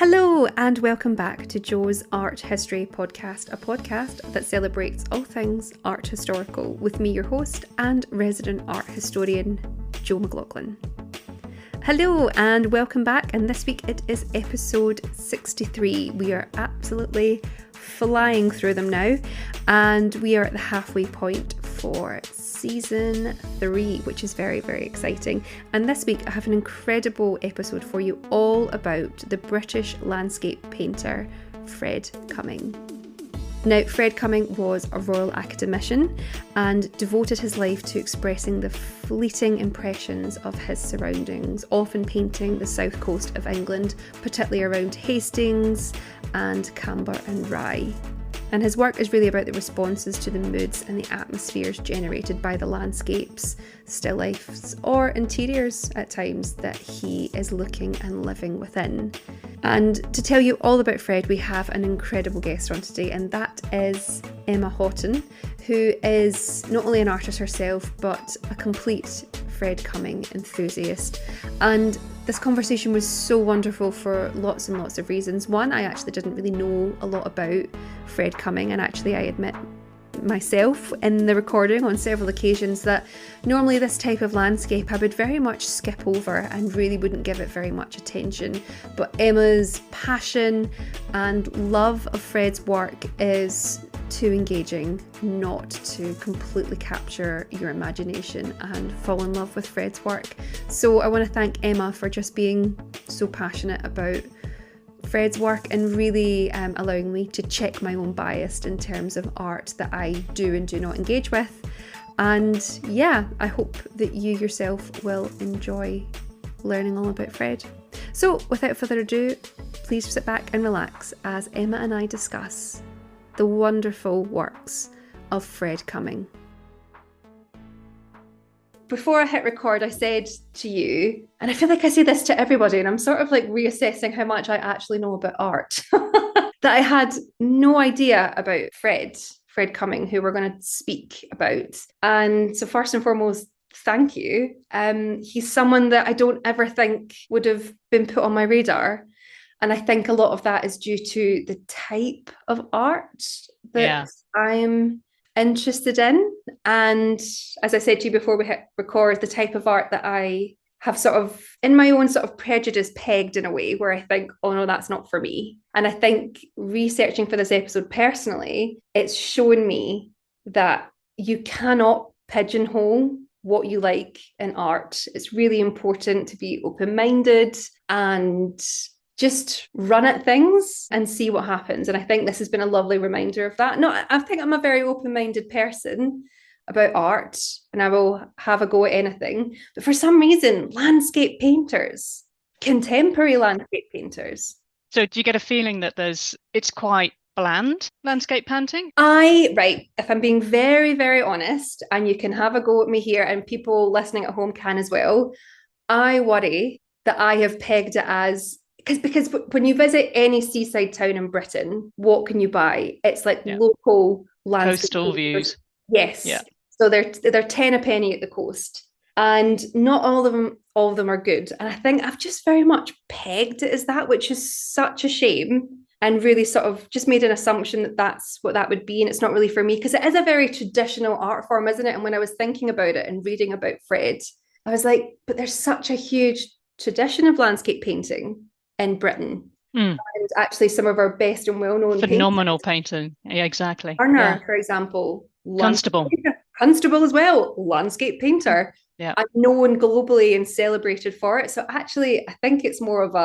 Hello and welcome back to Jo's Art History Podcast, a podcast that celebrates all things art historical with me, your host and resident art historian, Jo McLaughlin. Hello and welcome back, and this week it is episode 63. We are absolutely flying through them now, and we are at the halfway point for season 3, which is very, very exciting. And this week I have an incredible episode for you all about the British landscape painter Fred Cuming. Now, Fred Cuming was a Royal Academician and devoted his life to expressing the fleeting impressions of his surroundings, often painting the south coast of England, particularly around Hastings and Camber and Rye. And his work is really about the responses to the moods and the atmospheres generated by the landscapes, still lifes, or interiors at times that he is looking and living within. And to tell you all about Fred, we have an incredible guest on today, and that is Emma Hoten, who is not only an artist herself, but a complete Fred Cuming enthusiast. And this conversation was so wonderful for lots and lots of reasons. One, I actually didn't really know a lot about Fred Cuming, and actually I admit myself in the recording on several occasions that normally this type of landscape I would very much skip over and really wouldn't give it very much attention. But Emma's passion and love of Fred's work is too engaging not to completely capture your imagination and fall in love with Fred's work. So I want to thank Emma for just being so passionate about Fred's work and really allowing me to check my own bias in terms of art that I do and do not engage with. And yeah, I hope that you yourself will enjoy learning all about Fred. So without further ado, please sit back and relax as Emma and I discuss the wonderful works of Fred Cuming. Before I hit record, I said to you, and I feel like I say this to everybody, and I'm sort of like reassessing how much I actually know about art, that I had no idea about Fred Cuming, who we're going to speak about. And so first and foremost, thank you. He's someone that I don't ever think would have been put on my radar. And I think a lot of that is due to the type of art that I'm interested in. And as I said to you before we hit record, the type of art that I have sort of in my own sort of prejudice pegged in a way where I think, oh no, that's not for me. And I think researching for this episode personally, it's shown me that you cannot pigeonhole what you like in art. It's really important to be open-minded and just run at things and see what happens. And I think this has been a lovely reminder of that. No, I think I'm a very open-minded person about art and I will have a go at anything. But for some reason, landscape painters, contemporary landscape painters. So do you get a feeling that it's quite bland, landscape painting? If I'm being very, very honest, and you can have a go at me here and people listening at home can as well, I worry that I have pegged it as because when you visit any seaside town in Britain, what can you buy? It's like local landscape coastal views. Yes. Yeah. So they're 10 a penny at the coast. And not all of them are good. And I think I've just very much pegged it as that, which is such a shame. And really sort of just made an assumption that that's what that would be. And it's not really for me, because it is a very traditional art form, isn't it? And when I was thinking about it and reading about Fred, I was like, but there's such a huge tradition of landscape painting in Britain. And actually some of our best and well-known phenomenal painting. Yeah, exactly. Turner, for example. Constable as well, landscape painter. Yeah. And known globally and celebrated for it. So actually, I think it's more of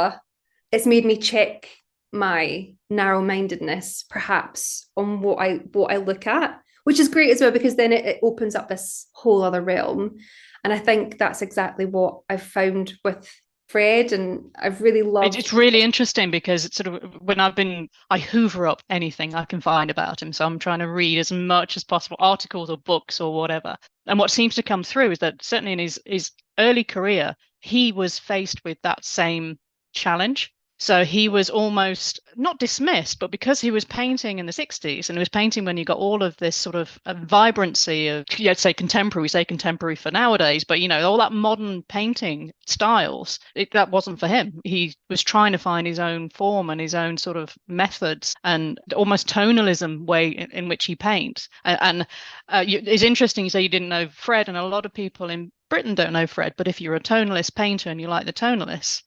it's made me check my narrow-mindedness, perhaps, on what I look at, which is great as well, because then it opens up this whole other realm. And I think that's exactly what I've found with Fred, and I've really loved it's really interesting because it's sort of when I hoover up anything I can find about him, so I'm trying to read as much as possible, articles or books or whatever, and what seems to come through is that certainly in his early career he was faced with that same challenge So he was almost not dismissed, but because he was painting in the 60s and he was painting when you got all of this sort of vibrancy of, you'd say contemporary, we say contemporary for nowadays, but all that modern painting styles, that wasn't for him. He was trying to find his own form and his own sort of methods and almost tonalism way in which he paints. It's interesting you say you didn't know Fred, and a lot of people in Britain don't know Fred, but if you're a tonalist painter and you like the tonalists,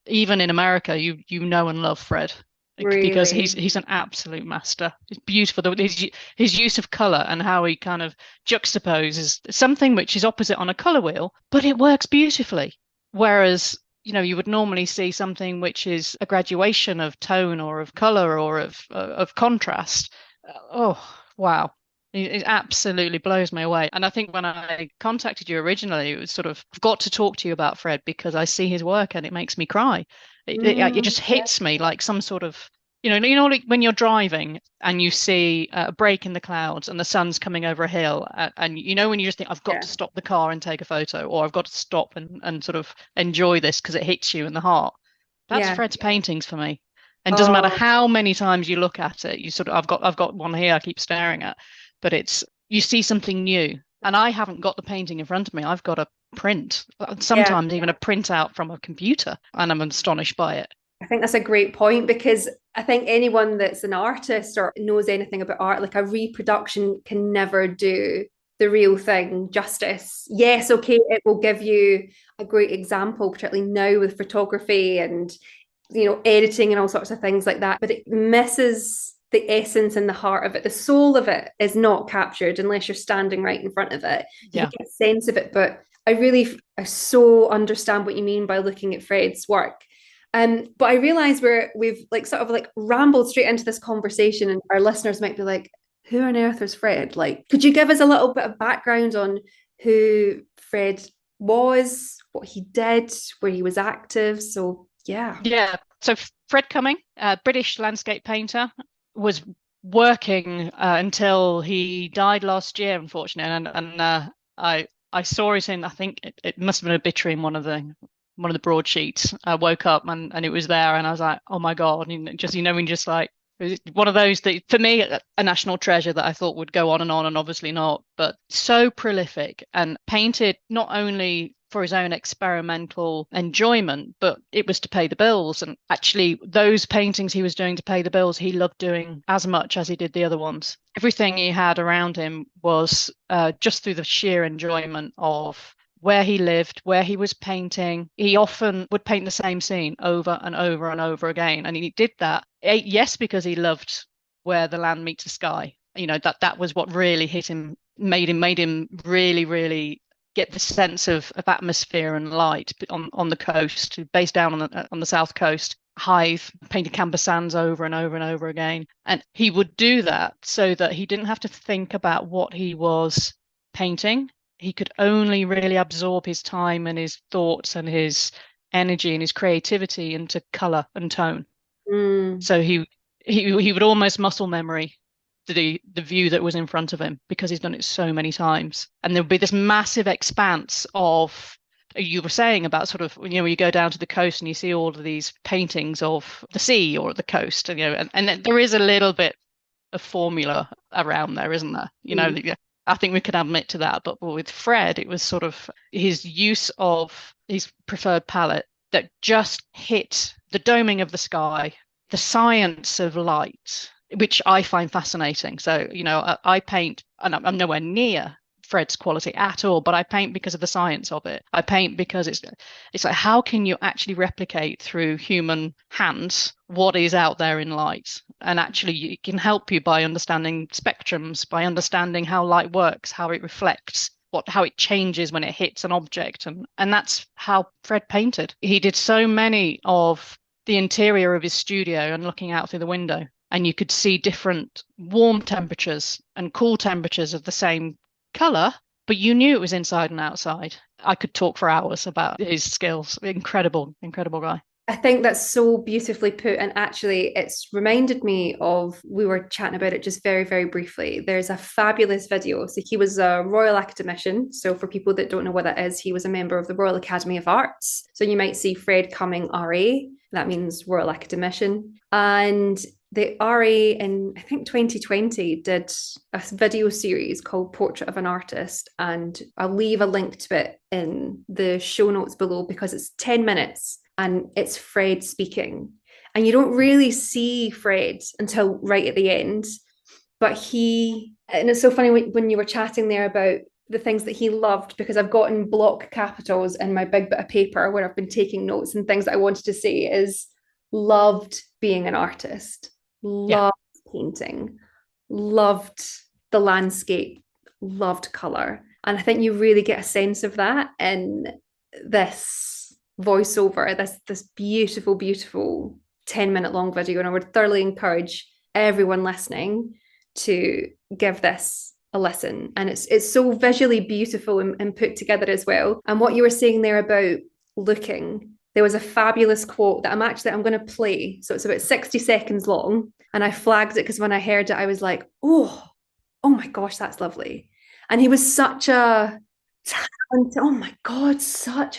even in America, you know and love Fred because Really? he's an absolute master. It's beautiful. His use of color and how he kind of juxtaposes something which is opposite on a color wheel, but it works beautifully. Whereas, you would normally see something which is a graduation of tone or of color or of contrast. Oh, wow. It absolutely blows me away. And I think when I contacted you originally, it was sort of, I've got to talk to you about Fred because I see his work and it makes me cry. It just Yeah. hits me like some sort of, like when you're driving and you see a break in the clouds and the sun's coming over a hill, and when you just think, I've got Yeah. to stop the car and take a photo, or I've got to stop and sort of enjoy this because it hits you in the heart. That's Yeah. Fred's paintings for me. And it doesn't matter Oh, how many times you look at it, you sort of, I've got one here I keep staring at, but it's, you see something new. And I haven't got the painting in front of me. I've got a print, yeah. sometimes even a printout from a computer, and I'm astonished by it. I think that's a great point because I think anyone that's an artist or knows anything about art, like a reproduction can never do the real thing justice. Yes, okay, it will give you a great example, particularly now with photography and editing and all sorts of things like that, but it misses the essence and the heart of it. The soul of it is not captured unless you're standing right in front of it. You Yeah. can get a sense of it, but I so understand what you mean by looking at Fred's work. But I realize we've like sort of like rambled straight into this conversation, and our listeners might be like, "Who on earth is Fred?" Like, could you give us a little bit of background on who Fred was, what he did, where he was active? So yeah. Yeah. So Fred Cuming, British landscape painter, was working until he died last year, unfortunately. And I saw it in, I think it must have been Obituary in one of the broadsheets. I woke up and it was there, and I was like, oh my God. And just when you just like, it was one of those that for me a national treasure that I thought would go on, and obviously not, but so prolific and painted not only for his own experimental enjoyment, but it was to pay the bills. And actually, those paintings he was doing to pay the bills, he loved doing as much as he did the other ones. Everything he had around him was just through the sheer enjoyment of where he lived, where he was painting. He often would paint the same scene over and over and over again. And he did that, yes, because he loved where the land meets the sky. That was what really hit him, made him really, really get the sense of atmosphere and light on the coast, based down on the south coast. Hythe painted Camber sands over and over and over again. And he would do that so that he didn't have to think about what he was painting. He could only really absorb his time and his thoughts and his energy and his creativity into color and tone. Mm. So he would almost muscle memory the view that was in front of him because he's done it so many times. And there would be this massive expanse of, you were saying about sort of, when you go down to the coast and you see all of these paintings of the sea or the coast, and there is a little bit of formula around there, isn't there? Mm. I think we could admit to that. But with Fred, it was sort of his use of his preferred palette that just hit the doming of the sky, the science of light, which I find fascinating. So, I paint, and I'm nowhere near Fred's quality at all, but I paint because of the science of it. I paint because it's like, how can you actually replicate through human hands what is out there in light? And actually, it can help you by understanding spectrums, by understanding how light works, how it reflects, how it changes when it hits an object. And that's how Fred painted. He did so many of the interior of his studio and looking out through the window. And you could see different warm temperatures and cool temperatures of the same color, but you knew it was inside and outside. I could talk for hours about his skills. Incredible, incredible guy. I think that's so beautifully put. And actually, it's reminded me of, we were chatting about it just very, very briefly. There's a fabulous video. So he was a Royal Academician. So for people that don't know what that is, he was a member of the Royal Academy of Arts. So you might see Fred Cuming RA. That means Royal Academician. And the RA in, I think, 2020 did a video series called Portrait of an Artist. And I'll leave a link to it in the show notes below because it's 10 minutes. And it's Fred speaking. And you don't really see Fred until right at the end. But and it's so funny when you were chatting there about the things that he loved, because I've gotten block capitals in my big bit of paper where I've been taking notes, and things that I wanted to say is loved being an artist, loved painting, loved the landscape, loved colour. And I think you really get a sense of that in this voiceover, this beautiful 10-minute long video. And I would thoroughly encourage everyone listening to give this a listen. And it's so visually beautiful and put together as well. And what you were saying there about looking, there was a fabulous quote that I'm going to play. So it's about 60 seconds long. And I flagged it because when I heard it, I was like, oh my gosh, that's lovely. And he was such a oh my God, such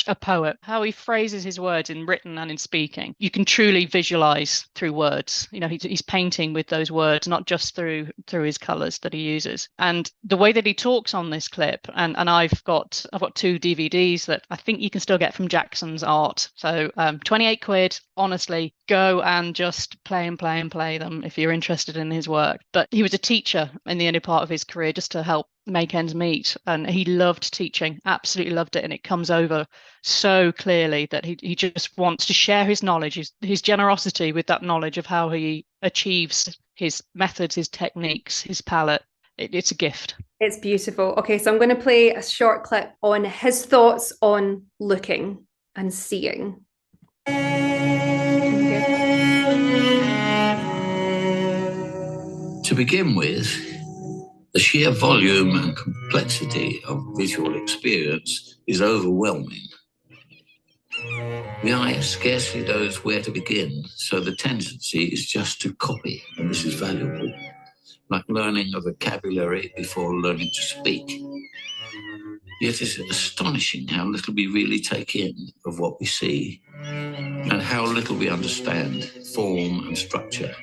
a poet. How he phrases his words in written and in speaking. You can truly visualize through words. You know, he's painting with those words, not just through his colors that he uses. And the way that he talks on this clip, and I've got 2 DVDs that I think you can still get from Jackson's Art. So 28 quid, honestly, go and just play them if you're interested in his work. But he was a teacher in the early part of his career just to help make ends meet, and he loved teaching, absolutely loved it. And it comes over so clearly that he just wants to share his knowledge, his generosity with that knowledge of how he achieves his methods, his techniques, his palette. It's a gift. It's beautiful. Okay, so I'm going to play a short clip on his thoughts on looking and seeing. To begin with, the sheer volume and complexity of visual experience is overwhelming. The eye scarcely knows where to begin, so the tendency is just to copy, and this is valuable, like learning a vocabulary before learning to speak. Yet it's astonishing how little we really take in of what we see, and how little we understand form and structure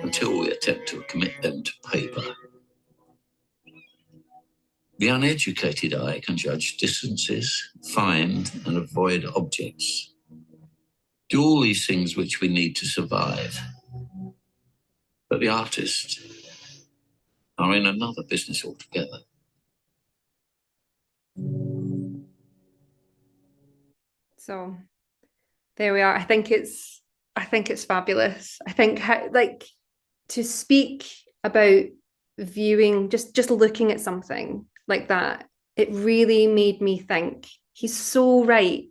until we attempt to commit them to paper. The uneducated eye can judge distances, find and avoid objects, do all these things which we need to survive. But the artists are in another business altogether. So there we are. I think it's fabulous. I think to speak about viewing, just looking at something like that, it really made me think, he's so right.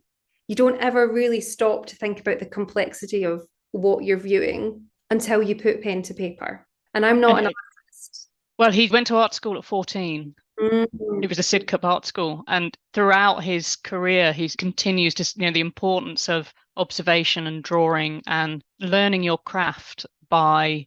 You don't ever really stop to think about the complexity of what you're viewing until you put pen to paper. And I'm not an artist. Well, he went to art school at 14. It was a Sidcup art school, and throughout his career he continues to, the importance of observation and drawing and learning your craft by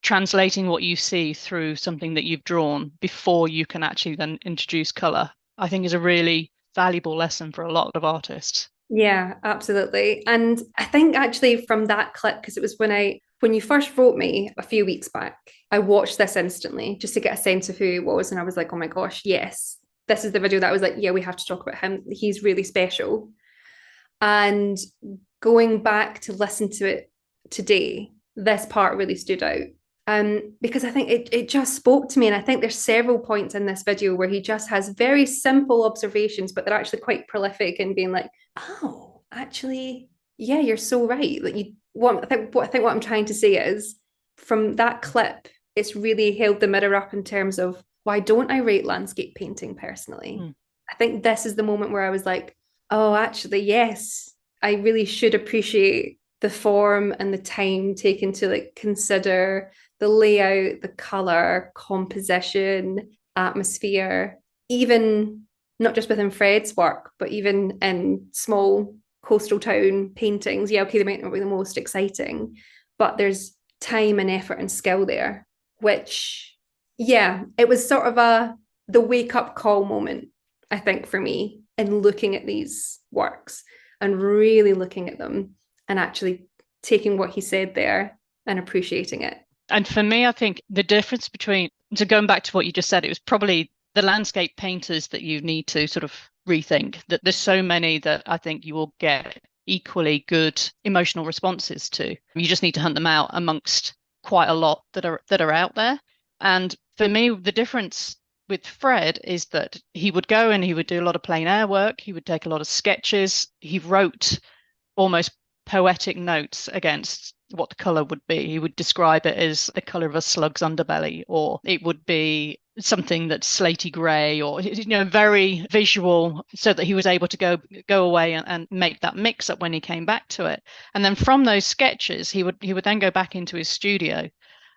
translating what you see through something that you've drawn before you can actually then introduce color. I think is a really valuable lesson for a lot of artists. Yeah, absolutely. And I think actually from that clip, because it was when you first wrote me a few weeks back, I watched this instantly just to get a sense of who he was. And I was like, oh my gosh, yes, this is the video that I was like, yeah, we have to talk about him. He's really special. And going back to listen to it today, this part really stood out. Because I think it just spoke to me. And I think there's several points in this video where he just has very simple observations, but they're actually quite prolific and being like, oh, actually, yeah, you're so right. Like I think what I'm trying to say is, from that clip, it's really held the mirror up in terms of, why don't I rate landscape painting personally? I think this is the moment where I was like, oh, actually, yes, I really should appreciate the form and the time taken to consider the layout, the color, composition, atmosphere, even not just within Fred's work, but even in small coastal town paintings, yeah, okay, they might not be the most exciting, but there's time and effort and skill there, which, yeah, it was sort of the wake up call moment, I think, for me, in looking at these works and really looking at them and actually taking what he said there and appreciating it. And for me, I think the difference between, so going back to what you just said, it was probably the landscape painters that you need to sort of rethink, that there's so many that I think you will get equally good emotional responses to. You just need to hunt them out amongst quite a lot that are out there. And for me, the difference with Fred is that he would go and he would do a lot of plein air work. He would take a lot of sketches. He wrote almost poetic notes against what the color would be. He would describe it as the color of a slug's underbelly, or it would be something that's slaty gray, or very visual, so that he was able to go away and make that mix up when he came back to it. And then from those sketches, he would then go back into his studio,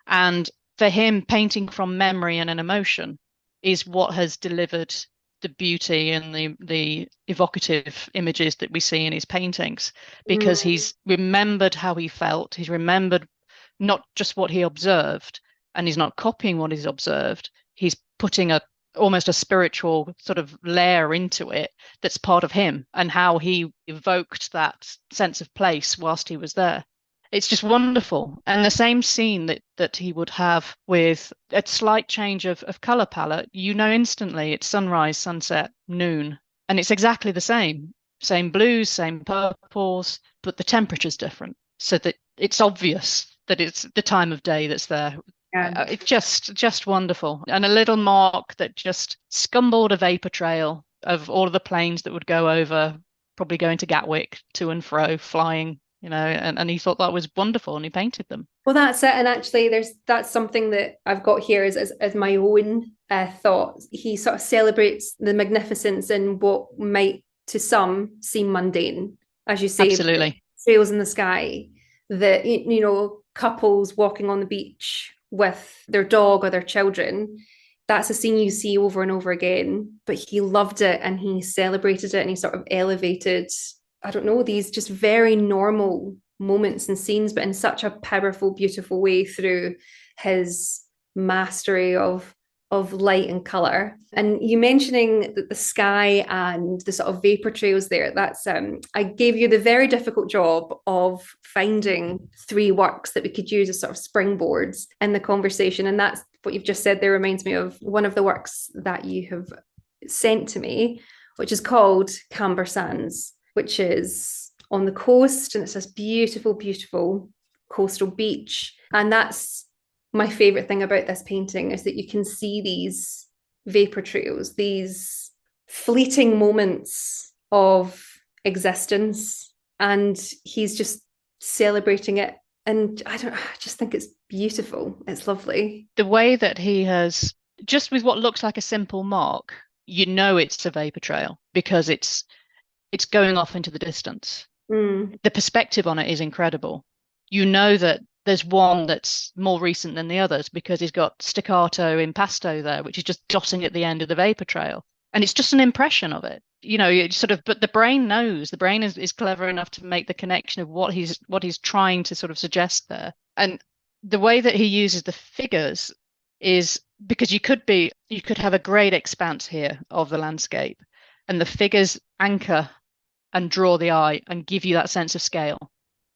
and for him, painting from memory and an emotion is what has delivered the beauty and the evocative images that we see in his paintings, because he's remembered how he felt. He's remembered not just what he observed, and he's not copying what he's observed. He's putting almost a spiritual sort of layer into it that's part of him, and how he evoked that sense of place whilst he was there. It's just wonderful. And the same scene that he would have with a slight change of colour palette, instantly it's sunrise, sunset, noon. And it's exactly the same. Same blues, same purples, but the temperature's different. So that it's obvious that it's the time of day that's there. Yeah. It's just wonderful. And a little mark that just scumbled a vapour trail of all of the planes that would go over, probably going to Gatwick, to and fro, flying. And he thought that was wonderful, and he painted them. Well, that's it. And actually, that's something that I've got here as my own thought. He sort of celebrates the magnificence in what might, to some, seem mundane, as you say. Absolutely. Trails in the sky, couples walking on the beach with their dog or their children. That's a scene you see over and over again. But he loved it, and he celebrated it, and he sort of elevated, I don't know, these just very normal moments and scenes, but in such a powerful, beautiful way through his mastery of light and colour. And you mentioning the sky and the sort of vapour trails there, that's I gave you the very difficult job of finding 3 works that we could use as sort of springboards in the conversation. And that's what you've just said there reminds me of one of the works that you have sent to me, which is called Camber Sands, which is on the coast, and it's this beautiful, beautiful coastal beach. And that's my favorite thing about this painting, is that you can see these vapor trails, these fleeting moments of existence, and he's just celebrating it. And I just think it's beautiful. It's lovely. The way that he has, just with what looks like a simple mark, it's a vapor trail, because it's going off into the distance. The perspective on it is incredible. That there's one that's more recent than the others, because he's got staccato impasto there, which is just dotting at the end of the vapor trail. And it's just an impression of it. But the brain knows. The brain is clever enough to make the connection of what he's trying to sort of suggest there. And the way that he uses the figures is because you could have a great expanse here of the landscape, and the figures anchor and draw the eye and give you that sense of scale.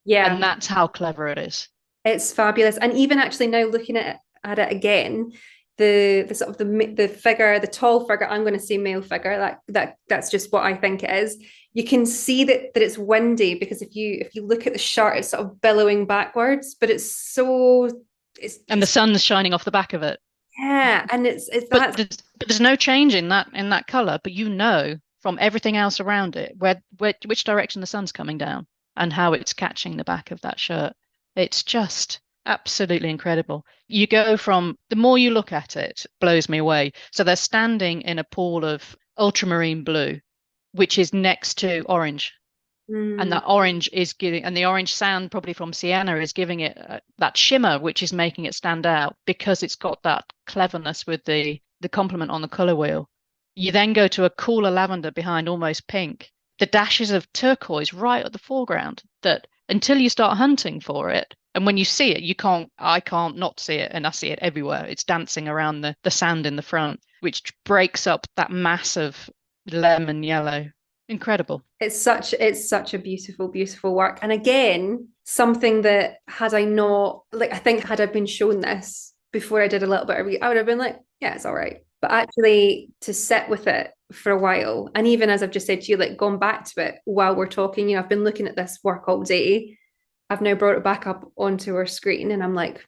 Yeah. And that's how clever it is. It's fabulous. And even actually now looking at it again, the sort of the figure, the tall figure, I'm going to say male figure, that's just what I think it is. You can see that it's windy, because if you look at the shirt, it's sort of billowing backwards, but and the sun's shining off the back of it. Yeah. And but there's no change in that color, but from everything else around it, which direction the sun's coming down and how it's catching the back of that shirt. It's just absolutely incredible. You go from, the more you look at it, blows me away. So they're standing in a pool of ultramarine blue, which is next to orange. And that orange is giving, and the orange sand probably from Sienna is giving it that shimmer, which is making it stand out, because it's got that cleverness with the complement on the color wheel. You then go to a cooler lavender behind, almost pink. the dashes of turquoise right at the foreground that until you start hunting for it, and when you see it, I can't not see it, and I see it everywhere. It's dancing around the sand in the front, which breaks up that massive lemon yellow. Incredible. It's such a beautiful, beautiful work. And again, something that had I not, like, I think had I been shown this before I did a little bit of I would have been like, yeah, it's all right. But actually to sit with it for a while, and even as I've just said to you, like gone back to it while we're talking, you know, I've been looking at this work all day. I've now brought it back up onto our screen and I'm like,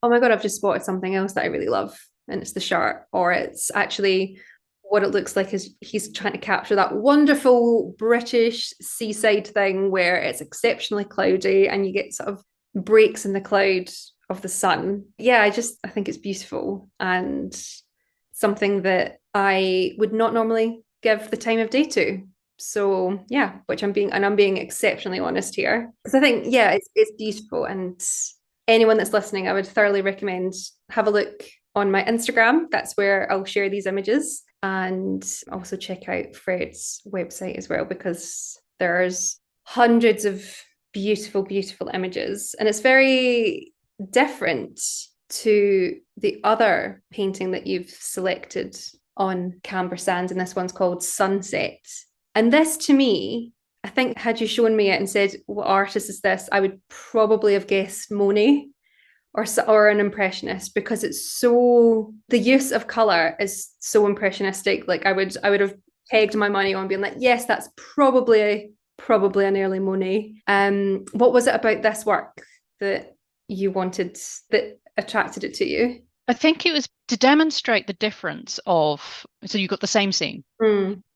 oh my God, I've just spotted something else that I really love. And it's the shark, or it's actually what it looks like is he's trying to capture that wonderful British seaside thing where it's exceptionally cloudy and you get sort of breaks in the cloud of the sun. Yeah, I think it's beautiful and something that I would not normally give the time of day to. So yeah, I'm being exceptionally honest here. Because I think, yeah, it's beautiful. And anyone that's listening, I would thoroughly recommend have a look on my Instagram. That's where I'll share these images. And also check out Fred's website as well, because there's hundreds of beautiful, beautiful images. And it's very different to the other painting that you've selected on Camber Sands. And this one's called Sunset. And this, to me, I think had you shown me it and said, what artist is this? I would probably have guessed Monet or an impressionist, because it's so, the use of color is so impressionistic. Like I would have pegged my money on being like, yes, that's probably an early Monet. What was it about this work that you wanted, that attracted it to you? I think it was to demonstrate the difference of, so you've got the same scene,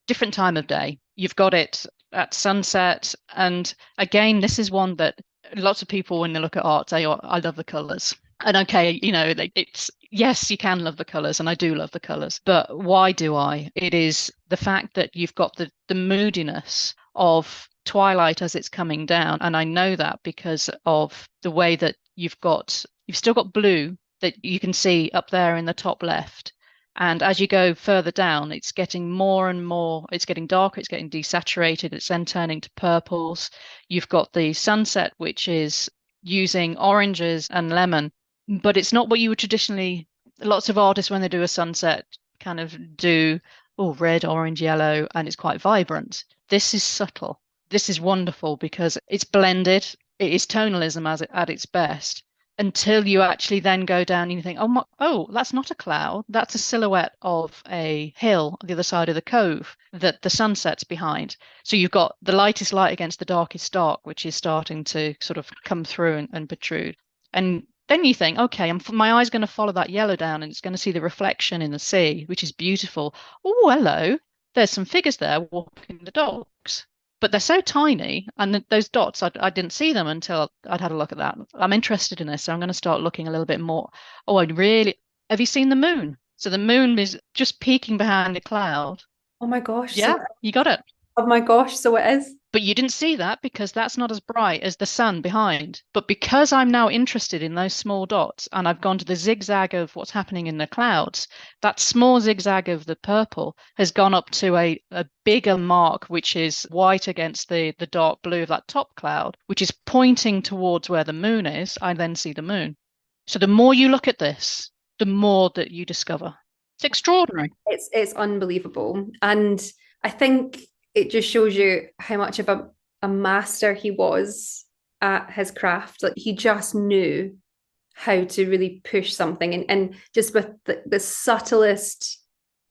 different time of day. You've got it at sunset. And again, this is one that lots of people, when they look at art, say, oh, I love the colours. And okay, you know, it's, yes, you can love the colours, and I do love the colours. But why do I? It is the fact that you've got the moodiness of twilight as it's coming down. And I know that because of the way that you've still got blue that you can see up there in the top left. And as you go further down, it's getting more and more, it's getting darker, it's getting desaturated, it's then turning to purples. You've got the sunset, which is using oranges and lemon, but it's not what you would traditionally, lots of artists, when they do a sunset, kind of do, red, orange, yellow, and it's quite vibrant. This is subtle. This is wonderful because it's blended. It is tonalism at its best. Until you actually then go down and you think, that's not a cloud. That's a silhouette of a hill on the other side of the cove that the sunset's behind. So you've got the lightest light against the darkest dark, which is starting to sort of come through and protrude. And then you think, okay, my eye's going to follow that yellow down and it's going to see the reflection in the sea, which is beautiful. Oh, hello. There's some figures there walking the dogs. But they're so tiny, and those dots, I didn't see them until I'd had a look at that. I'm interested in this, so I'm going to start looking a little bit more. Oh, have you seen the moon? So the moon is just peeking behind a cloud. Oh my gosh. Yeah, you got it. Oh my gosh, so it is. But you didn't see that because that's not as bright as the sun behind. But because I'm now interested in those small dots and I've gone to the zigzag of what's happening in the clouds, that small zigzag of the purple has gone up to a bigger mark, which is white against the dark blue of that top cloud, which is pointing towards where the moon is. I then see the moon. So the more you look at this, the more that you discover. It's extraordinary. It's unbelievable. And I think it just shows you how much of a master he was at his craft. Like he just knew how to really push something, and just with the subtlest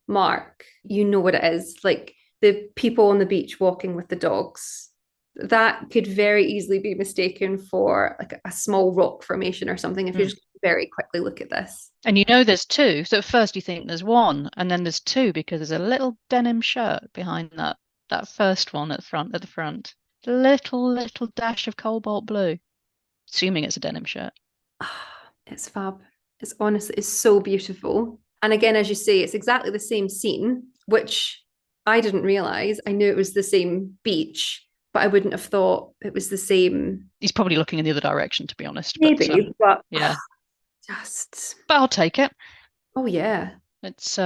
mark, you know what it is. Like the people on the beach walking with the dogs, that could very easily be mistaken for like a small rock formation or something if you just very quickly look at this. And you know there's two. So at first you think there's one, and then there's two because there's a little denim shirt behind that first one at the front. Little dash of cobalt blue. Assuming it's a denim shirt. It's fab. It's so beautiful. And again, as you say, it's exactly the same scene, which I didn't realise. I knew it was the same beach, but I wouldn't have thought it was the same. He's probably looking in the other direction, to be honest. Maybe, but yeah. But I'll take it. Oh yeah. It's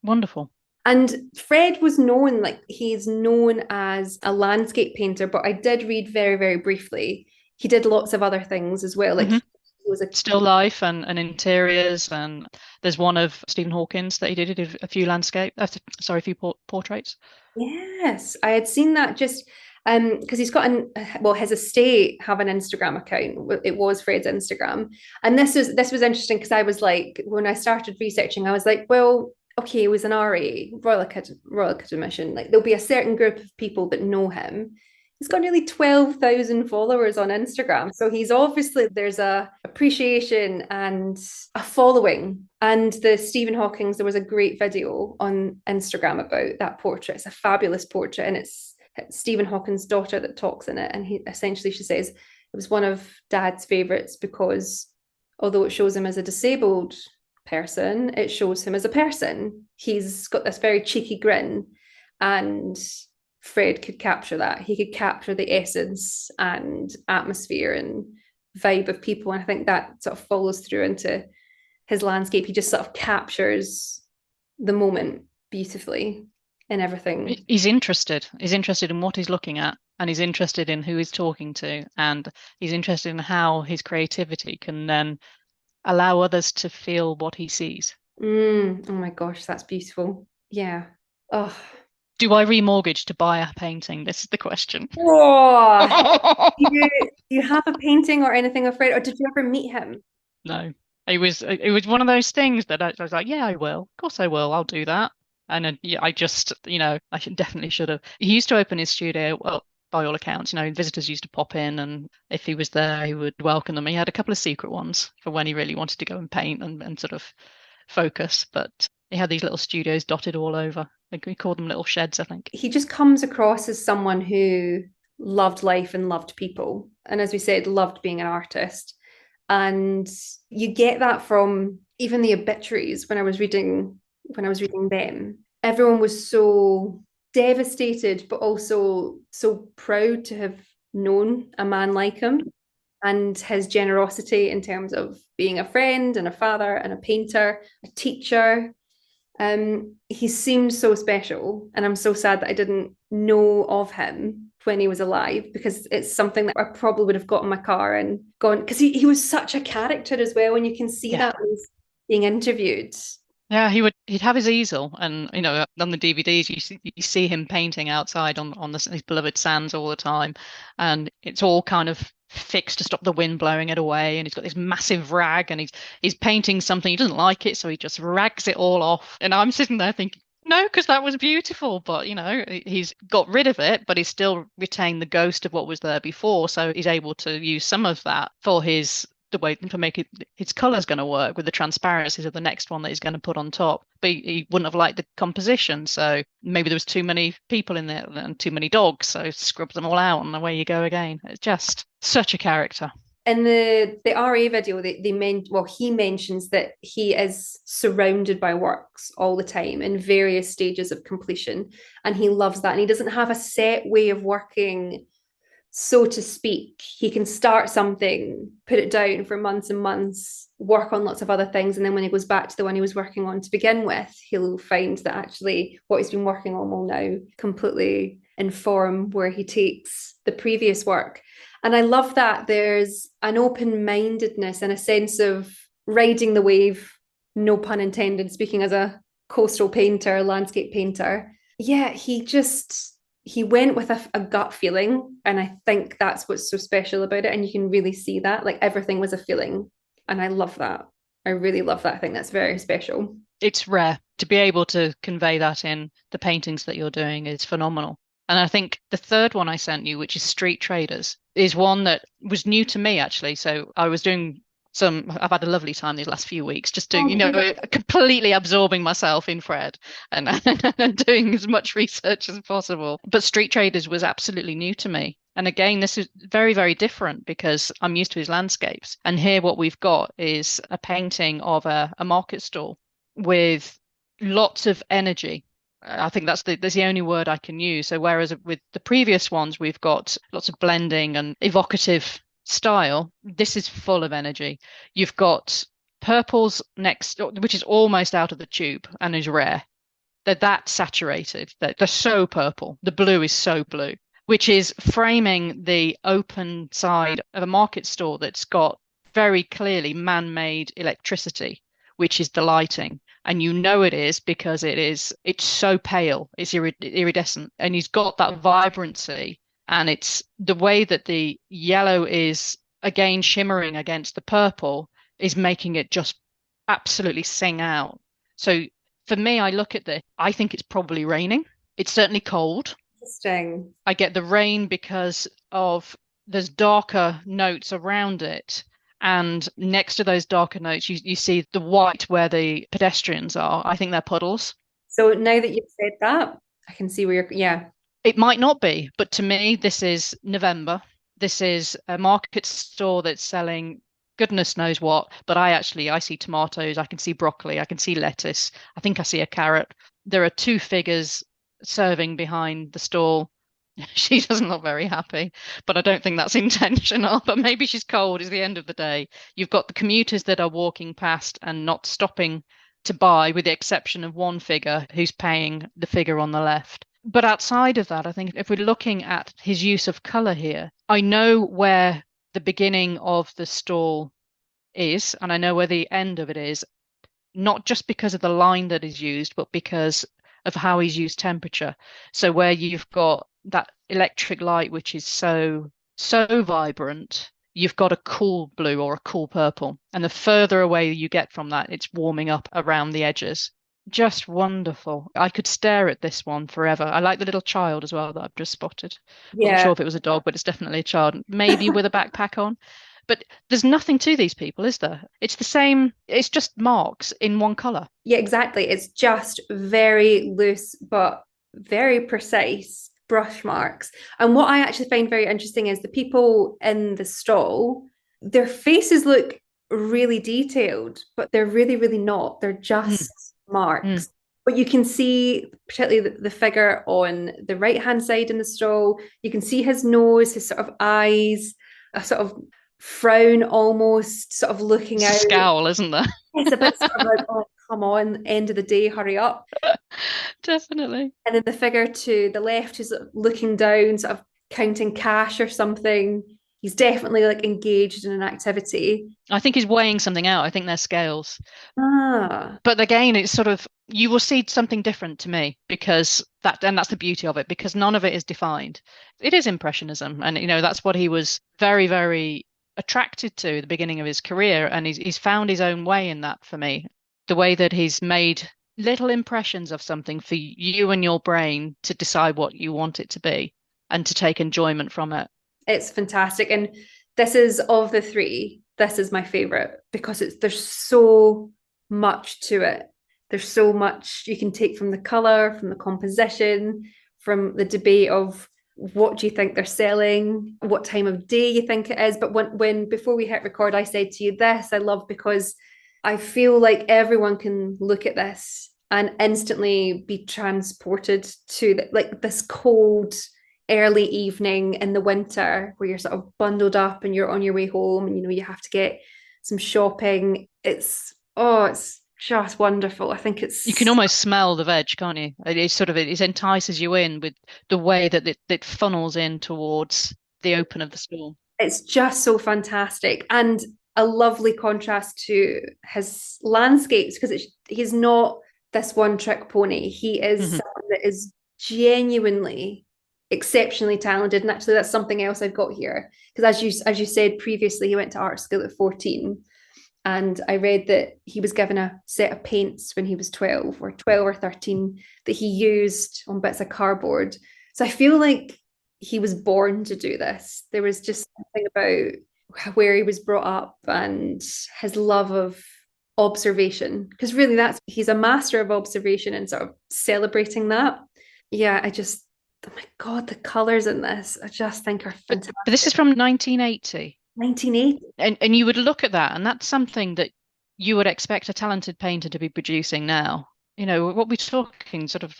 wonderful. And Fred was known, like he's known as a landscape painter, but I did read very, very briefly. He did lots of other things as well. Like he was a Still life and interiors, and there's one of Stephen Hawkins that he did a few a few portraits. Yes, I had seen that just because he's got his estate have an Instagram account. It was Fred's Instagram, and this was interesting because I was like, when I started researching, I was like, well, okay, he was an RA, Royal Academician. Like there'll be a certain group of people that know him. He's got nearly 12,000 followers on Instagram. So he's obviously, there's a appreciation and a following. And the Stephen Hawking's, there was a great video on Instagram about that portrait. It's a fabulous portrait, and it's Stephen Hawking's daughter that talks in it. And she says it was one of Dad's favorites because although it shows him as a disabled person, it shows him as a person. He's got this very cheeky grin, and Fred could capture that. He could capture the essence and atmosphere and vibe of people. And I think that sort of follows through into his landscape. He just sort of captures the moment beautifully in everything. He's interested. He's interested in what he's looking at, and he's interested in who he's talking to, and he's interested in how his creativity can then allow others to feel what he sees. Oh my gosh, that's beautiful. Yeah. Oh. Do I remortgage to buy a painting? This is the question. Oh, do you have a painting or anything of Fred, or did you ever meet him? No. It was one of those things that I was like, yeah, I will. Of course I will. I'll do that. And then, yeah, I just, I definitely should have. He used to open his studio, well, by all accounts, visitors used to pop in, and if he was there, he would welcome them. He had a couple of secret ones for when he really wanted to go and paint and sort of focus, but he had these little studios dotted all over. Like we called them little sheds, I think. He just comes across as someone who loved life and loved people. And as we said, loved being an artist. And you get that from even the obituaries when I was reading them. Everyone was so devastated, but also so proud to have known a man like him, and his generosity in terms of being a friend and a father and a painter, a teacher. He seemed so special, and I'm so sad that I didn't know of him when he was alive, because it's something that I probably would have got in my car and gone, because he was such a character as well, and you can see that when he's being interviewed. Yeah, he'd have his easel, and on the DVDs you see him painting outside on his beloved sands all the time, and it's all kind of fixed to stop the wind blowing it away, and he's got this massive rag, and he's painting something, he doesn't like it, so he just rags it all off, and I'm sitting there thinking, no, because that was beautiful, but he's got rid of it, but he's still retained the ghost of what was there before, so he's able to use some of that for the way to make it, his color's going to work with the transparencies of the next one that he's going to put on top. But he wouldn't have liked the composition, so maybe there was too many people in there and too many dogs, so scrub them all out and away you go again. It's just such a character. In the RA video, he mentions that he is surrounded by works all the time in various stages of completion, and he loves that, and he doesn't have a set way of working, so to speak. He can start something, put it down for months and months, work on lots of other things, and then when he goes back to the one he was working on to begin with, he'll find that actually what he's been working on will now completely inform where he takes the previous work. And I love that there's an open-mindedness and a sense of riding the wave, no pun intended, speaking as a coastal painter, landscape painter. Yeah, he went with a gut feeling, and I think that's what's so special about it, and you can really see that, like everything was a feeling, and I love that. I really love that. I think that's very special. It's rare to be able to convey that in the paintings that you're doing. Is phenomenal. And I think the third one I sent you, which is Street Traders, is one that was new to me, actually. So I was doing I've had a lovely time these last few weeks, just doing, completely absorbing myself in Fred and doing as much research as possible. But Street Traders was absolutely new to me. And again, this is very, very different because I'm used to his landscapes. And here what we've got is a painting of a market stall with lots of energy. I think that's the only word I can use. So whereas with the previous ones, we've got lots of blending and evocative style, this is full of energy. You've got purples next, which is almost out of the tube and is rare. They're that saturated. They're so purple. The blue is so blue, which is framing the open side of a market stall that's got very clearly man-made electricity, which is the lighting. And you know it is because it's so pale, it's iridescent, and he's got that vibrancy. And it's the way that the yellow is again shimmering against the purple is making it just absolutely sing out. So for me, I look at this, I think it's probably raining. It's certainly cold. Interesting. I get the rain because of there's darker notes around it. And next to those darker notes, you see the white where the pedestrians are. I think they're puddles. So now that you've said that, I can see where yeah. It might not be, but to me, this is November. This is a market store that's selling goodness knows what. But I see tomatoes, I can see broccoli, I can see lettuce. I think I see a carrot. There are two figures serving behind the stall. She doesn't look very happy, but I don't think that's intentional. But maybe she's cold. It's the end of the day. You've got the commuters that are walking past and not stopping to buy, with the exception of one figure who's paying the figure on the left. But outside of that, I think if we're looking at his use of colour here, I know where the beginning of the stall is, and I know where the end of it is, not just because of the line that is used, but because of how he's used temperature. So where you've got that electric light, which is so vibrant, you've got a cool blue or a cool purple. And the further away you get from that, it's warming up around the edges. Just wonderful. I could stare at this one forever. I like the little child as well that I've just spotted. Yeah. Wasn't sure if it was a dog, but it's definitely a child, maybe with a backpack on. But there's nothing to these people, is there? It's the same. It's just marks in one colour. Yeah, exactly. It's just very loose, but very precise brush marks. And what I actually find very interesting is the people in the stall, their faces look really detailed, but they're really, really not. They're just marks. But you can see, particularly the figure on the right-hand side in the stall, you can see his nose, his sort of eyes, a sort of frown almost, sort of looking out. Scowl, isn't there? It's a bit sort of like, oh, come on, end of the day, hurry up. Definitely. And then the figure to the left who's looking down, sort of counting cash or something. He's definitely like engaged in an activity. I think he's weighing something out. I think they're scales. Ah. But again, it's sort of, you will see something different to me because that's the beauty of it, because none of it is defined. It is Impressionism. And, that's what he was very, very attracted to at the beginning of his career. And he's found his own way in that for me. The way that he's made little impressions of something for you and your brain to decide what you want it to be and to take enjoyment from it. It's fantastic. And this is, of the three, this is my favorite because there's so much to it. There's so much you can take from the color, from the composition, from the debate of what do you think they're selling, what time of day you think it is. But when before we hit record, I said to you, this I love because I feel like everyone can look at this and instantly be transported to this cold early evening in the winter where you're sort of bundled up and you're on your way home and you have to get some shopping. It's just wonderful. I think you can almost smell the veg, can't you? It entices you in with the way that it funnels in towards the open of the store. It's just so fantastic and a lovely contrast to his landscapes because he's not this one trick pony. He is someone that is genuinely exceptionally talented, and actually that's something else I've got here because as you said previously, he went to art school at 14, and I read that he was given a set of paints when he was 12 or 13 that he used on bits of cardboard. So I feel like he was born to do this. There was just something about where he was brought up and his love of observation, because really he's a master of observation and sort of celebrating that. Yeah, oh my God, the colours in this, I just think are fantastic. But this is from 1980. 1980. And you would look at that, and that's something that you would expect a talented painter to be producing now. What we're talking sort of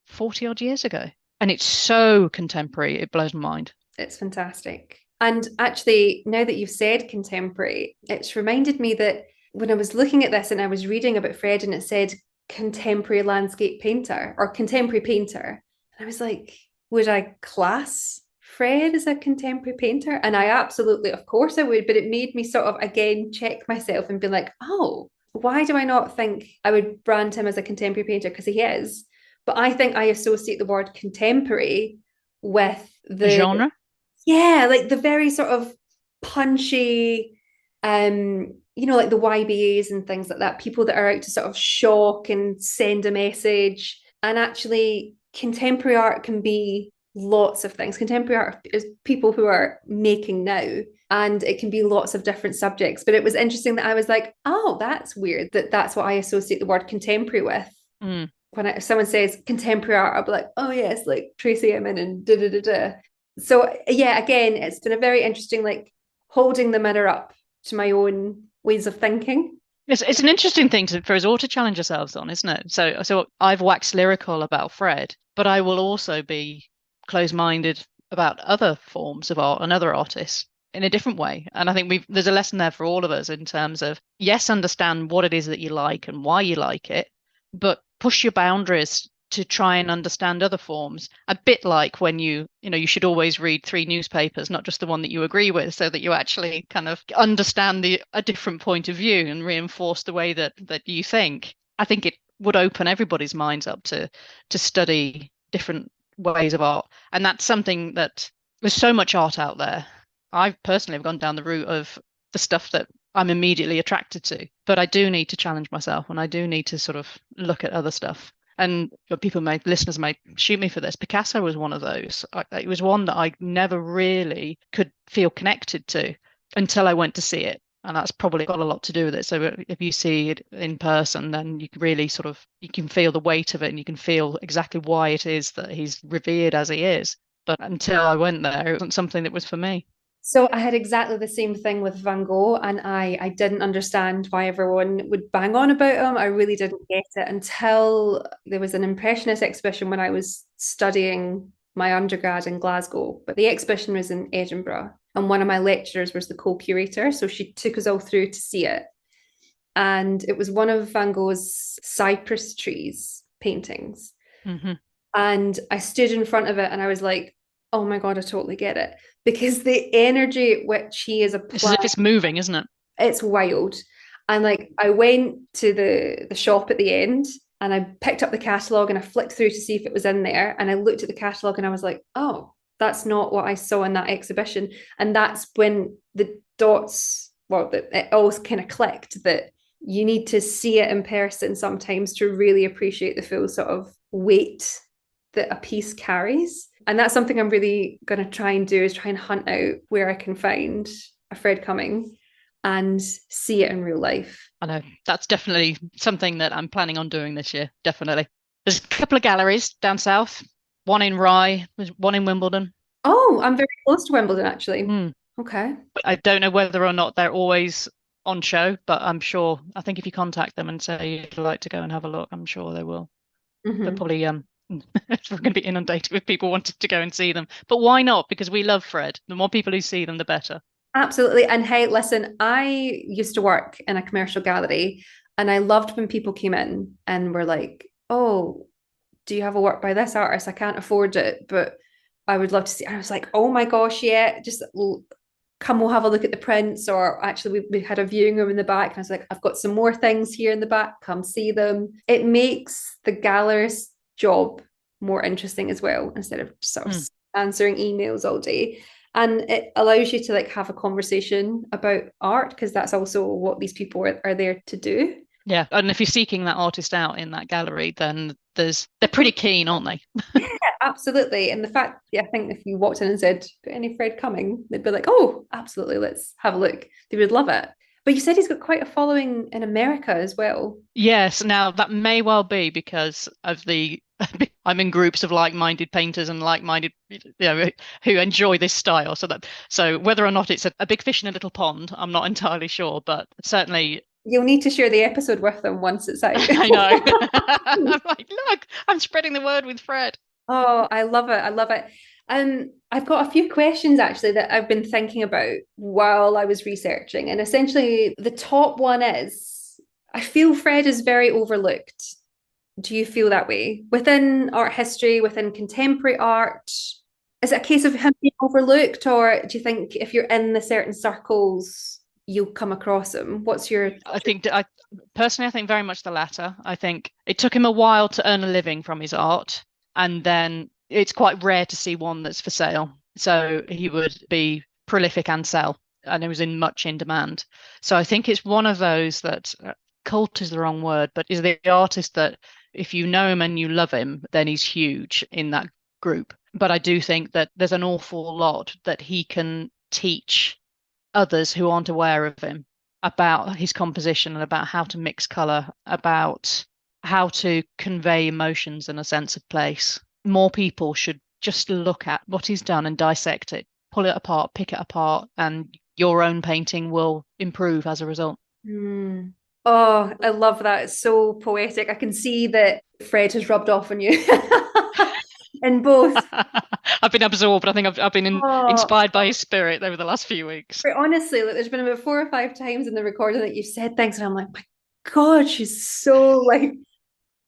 40 odd years ago. And it's so contemporary, it blows my mind. It's fantastic. And actually, now that you've said contemporary, it's reminded me that when I was looking at this and I was reading about Fred, and it said contemporary landscape painter or contemporary painter. And I was like, would I class Fred as a contemporary painter? And I absolutely, of course I would, but it made me sort of again check myself and be like, oh, why do I not think I would brand him as a contemporary painter? Because he is. But I think I associate the word contemporary with the genre. Yeah, like the very sort of punchy, like the YBAs and things like that, people that are out to sort of shock and send a message. And actually, contemporary art can be lots of things. Contemporary art is people who are making now, and it can be lots of different subjects. But it was interesting that I was like, oh, that's weird that that's what I associate the word contemporary with. When someone says contemporary art, I'll be like, oh yes, like Tracy Emin and da da da da. So yeah, again, it's been a very interesting, like holding the mirror up to my own ways of thinking. It's an interesting thing for us all to challenge ourselves on, isn't it? So I've waxed lyrical about Fred, but I will also be closed-minded about other forms of art and other artists in a different way. And I think there's a lesson there for all of us in terms of, yes, understand what it is that you like and why you like it, but push your boundaries to try and understand other forms. A bit like when you should always read 3 newspapers, not just the one that you agree with, so that you actually kind of understand a different point of view and reinforce the way that you think. I think it would open everybody's minds up to study different ways of art. And that's something that there's so much art out there. I personally have gone down the route of the stuff that I'm immediately attracted to, but I do need to challenge myself, and I do need to sort of look at other stuff. And listeners may shoot me for this. Picasso was one of those. It was one that I never really could feel connected to until I went to see it. And that's probably got a lot to do with it. So if you see it in person, then you can really you can feel the weight of it, and you can feel exactly why it is that he's revered as he is. But until I went there, it wasn't something that was for me. So I had exactly the same thing with Van Gogh, and I didn't understand why everyone would bang on about him. I really didn't get it until there was an Impressionist exhibition when I was studying my undergrad in Glasgow, but the exhibition was in Edinburgh, and one of my lecturers was the co-curator, so she took us all through to see it. And it was one of Van Gogh's cypress trees paintings. Mm-hmm. And I stood in front of it and I was like, oh my God, I totally get it. Because the energy at which he is applying, it's as if it's moving, isn't it? It's wild. And like I went to the shop at the end and I picked up the catalogue and I flicked through to see if it was in there. And I looked at the catalogue and I was like, oh, that's not what I saw in that exhibition. And that's when the dots, it all kind of clicked that you need to see it in person sometimes to really appreciate the full sort of weight that a piece carries. And that's something I'm really going to try and do, is try and hunt out where I can find a Fred Cuming and see it in real life. I know, that's definitely something that I'm planning on doing this year, definitely. There's a couple of galleries down south, one in Rye, one in Wimbledon. Oh, I'm very close to Wimbledon, actually. Okay. I don't know whether or not they're always on show, but I'm sure, I think if you contact them and say you'd like to go and have a look, I'm sure they will. Mm-hmm. They're probably we're going to be inundated with people wanting to go and see them, but why not? Because we love Fred. The more people who see them, the better. Absolutely. And hey, listen, I used to work in a commercial gallery, and I loved when people came in and were like, oh, do you have a work by this artist? I can't afford it, but I would love to see. And I was like, oh my gosh, yeah, just come, we'll have a look at the prints. Or actually, we had a viewing room in the back, and I was like, I've got some more things here in the back, come see them. It makes the gallerist's job more interesting as well, instead of sort of answering emails all day. And it allows you to like have a conversation about art, because that's also what these people are there to do. Yeah, and if you're seeking that artist out in that gallery, then they're pretty keen, aren't they? Yeah, absolutely. And the fact, I think if you walked in and said, got any Fred Cuming, they'd be like, oh, absolutely, let's have a look. They would love it. But you said he's got quite a following in America as well. Yes. Now that may well be because of I'm in groups of like-minded painters and like-minded, who enjoy this style. So whether or not it's a big fish in a little pond, I'm not entirely sure, but certainly. You'll need to share the episode with them once it's out. I know. I'm like, look, I'm spreading the word with Fred. Oh, I love it. I love it. I've got a few questions actually that I've been thinking about while I was researching. And essentially the top one is, I feel Fred is very overlooked do you feel that way? Within art history, within contemporary art, is it a case of him being overlooked, or do you think if you're in the certain circles, you'll come across him? What's your... Personally, I think very much the latter. I think it took him a while to earn a living from his art, and then it's quite rare to see one that's for sale. So he would be prolific and sell, and it was much in demand. So I think it's one of those that cult is the wrong word, but is the artist that if you know him and you love him, then he's huge in that group. But I do think that there's an awful lot that he can teach others who aren't aware of him about his composition and about how to mix color, about how to convey emotions and a sense of place. More people should just look at what he's done and dissect it, pull it apart, pick it apart, and your own painting will improve as a result. Oh, I love that. It's so poetic. I can see that Fred has rubbed off on you. In both. I've been absorbed. I think I've been inspired by his spirit over the last few weeks. But honestly, like, there's been about 4 or 5 times in the recording that you've said things, and I'm like, my God, she's so like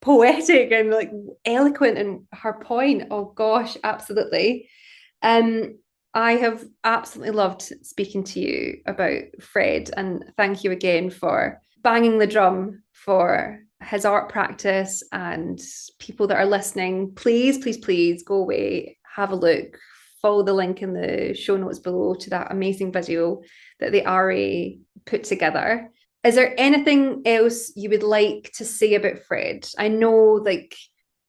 poetic and like eloquent in her point. Oh gosh, absolutely. I have absolutely loved speaking to you about Fred, and thank you again for banging the drum for his art practice. And people that are listening, please go away, have a look, follow the link in the show notes below to that amazing video that the RA put together. Is there anything else you would like to say about Fred? I know like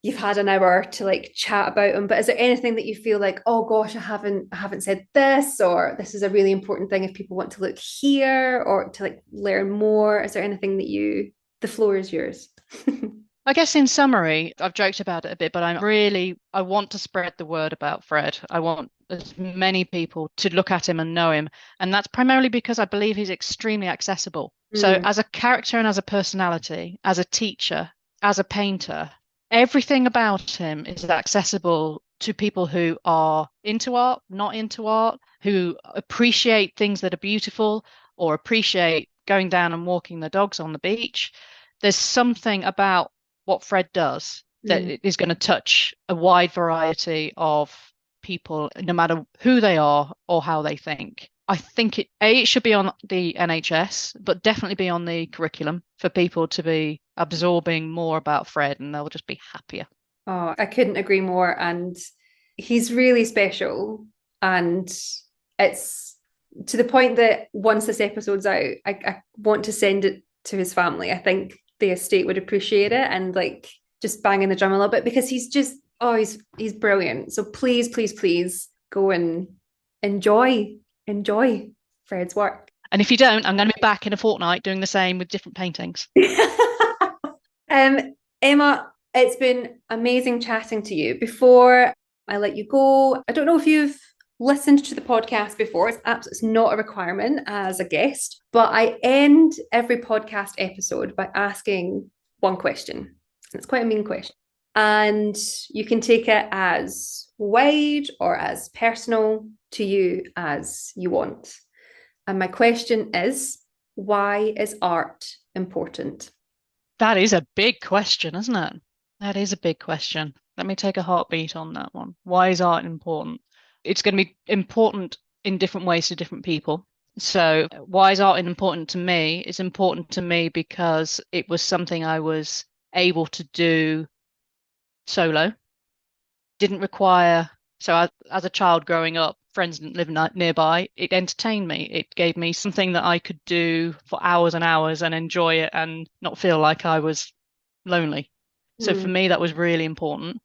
you've had an hour to like chat about him, but is there anything that you feel like, oh gosh, I haven't said this, or this is a really important thing if people want to look here or to like learn more? Is there anything that the floor is yours? I guess in summary, I've joked about it a bit, but I want to spread the word about Fred. I want as many people to look at him and know him. And that's primarily because I believe he's extremely accessible. So as a character and as a personality, as a teacher, as a painter, everything about him is accessible to people who are into art, not into art, who appreciate things that are beautiful or appreciate going down and walking the dogs on the beach. There's something about what Fred does that is going to touch a wide variety of people, no matter who they are or how they think. I think it should be on the NHS, but definitely be on the curriculum for people to be absorbing more about Fred, and they'll just be happier. Oh, I couldn't agree more. And he's really special. And it's to the point that once this episode's out, I want to send it to his family. I think the estate would appreciate it, and like just banging the drum a little bit, because he's just, he's brilliant. So please go and enjoy Fred's work. And if you don't, I'm going to be back in a fortnight doing the same with different paintings. Emma, it's been amazing chatting to you. Before I let you go, I don't know if you've listened to the podcast before. It's not a requirement as a guest, but I end every podcast episode by asking one question. And it's quite a mean question. And you can take it as wide or as personal to you as you want. And my question is, why is art important? That is a big question, isn't it? That is a big question. Let me take a heartbeat on that one. Why is art important? It's going to be important in different ways to different people. So why is art important to me? It's important to me because it was something I was able to do solo. Didn't require, so as a child growing up, friends didn't live nearby. It entertained me. It gave me something that I could do for hours and hours and enjoy it and not feel like I was lonely. So for me, that was really important.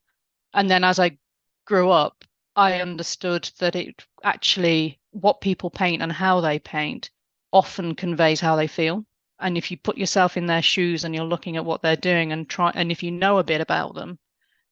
And then as I grew up, I understood that it actually, what people paint and how they paint often conveys how they feel. And if you put yourself in their shoes and you're looking at what they're doing and if you know a bit about them,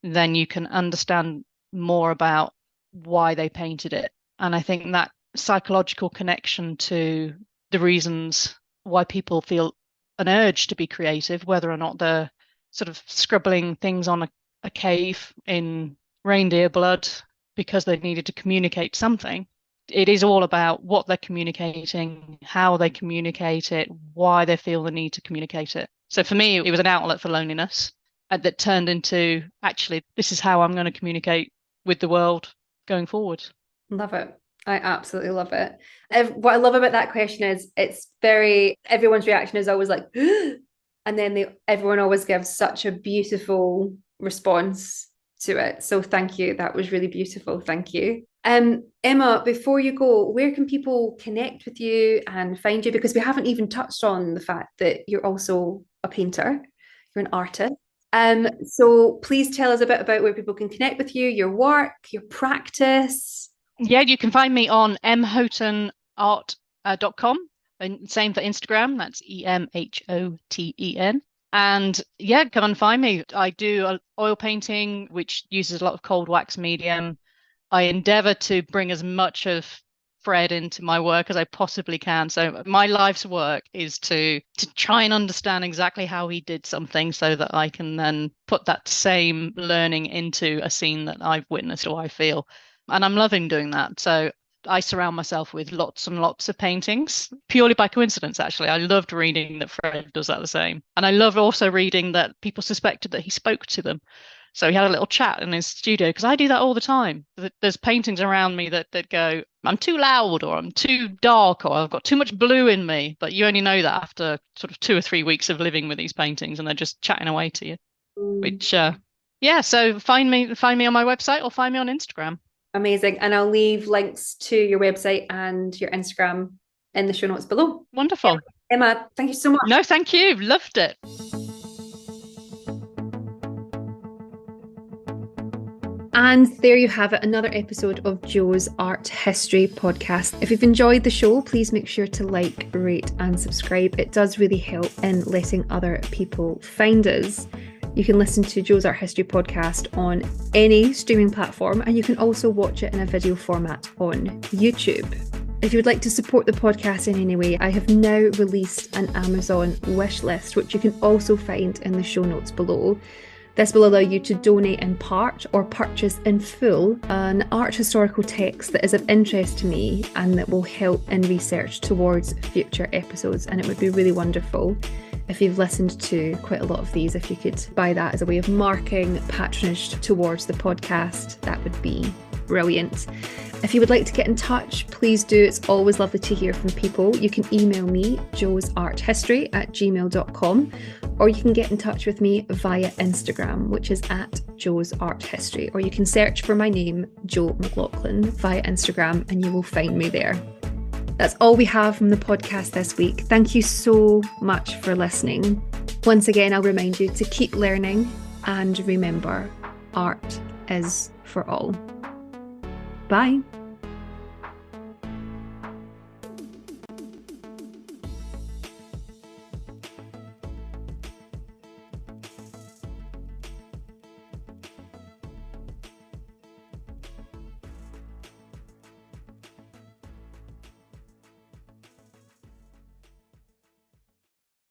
then you can understand more about why they painted it. And I think that psychological connection to the reasons why people feel an urge to be creative, whether or not they're sort of scribbling things on a cave in reindeer blood because they needed to communicate something. It is all about what they're communicating, how they communicate it, why they feel the need to communicate it. So for me, it was an outlet for loneliness. that turned into, actually, this is how I'm going to communicate with the world going forward. Love it. I absolutely love it. What I love about that question is everyone's reaction is always like, and then everyone always gives such a beautiful response to it. So thank you. That was really beautiful. Thank you. Emma, before you go, where can people connect with you and find you? Because we haven't even touched on the fact that you're also a painter. You're an artist. So please tell us a bit about where people can connect with you, your work, your practice. Yeah, you can find me on emhotenart.com. And same for Instagram. That's EMHOTEN. And yeah, come and find me. I do oil painting, which uses a lot of cold wax medium. I endeavor to bring as much of Fred into my work as I possibly can. So my life's work is to try and understand exactly how he did something so that I can then put that same learning into a scene that I've witnessed or I feel. And I'm loving doing that. So I surround myself with lots and lots of paintings, purely by coincidence, actually. I loved reading that Fred does that the same. And I love also reading that people suspected that he spoke to them. So he had a little chat in his studio, because I do that all the time. There's paintings around me that go, I'm too loud, or I'm too dark, or I've got too much blue in me. But you only know that after sort of 2 or 3 weeks of living with these paintings, and they're just chatting away to you. Which, yeah, so find me on my website or find me on Instagram. Amazing. And I'll leave links to your website and your Instagram in the show notes below. Wonderful. Emma, thank you so much. No, thank you. Loved it. And there you have it, another episode of Jo's Art History podcast. If you've enjoyed the show, please make sure to like, rate and subscribe. It does really help in letting other people find us. You can listen to Jo's Art History podcast on any streaming platform, and you can also watch it in a video format on YouTube. If you would like to support the podcast in any way, I have now released an Amazon wish list, which you can also find in the show notes below. This will allow you to donate in part or purchase in full an art historical text that is of interest to me and that will help in research towards future episodes. And it would be really wonderful if you've listened to quite a lot of these, if you could buy that as a way of marking patronage towards the podcast. That would be brilliant. If you would like to get in touch, please do. It's always lovely to hear from people. You can email me, joesarthistory@gmail.com, or you can get in touch with me via Instagram, which is @joesarthistory, or you can search for my name, Jo McLaughlin, via Instagram, and you will find me there. That's all we have from the podcast this week. Thank you so much for listening. Once again, I'll remind you to keep learning, and remember, art is for all. Bye.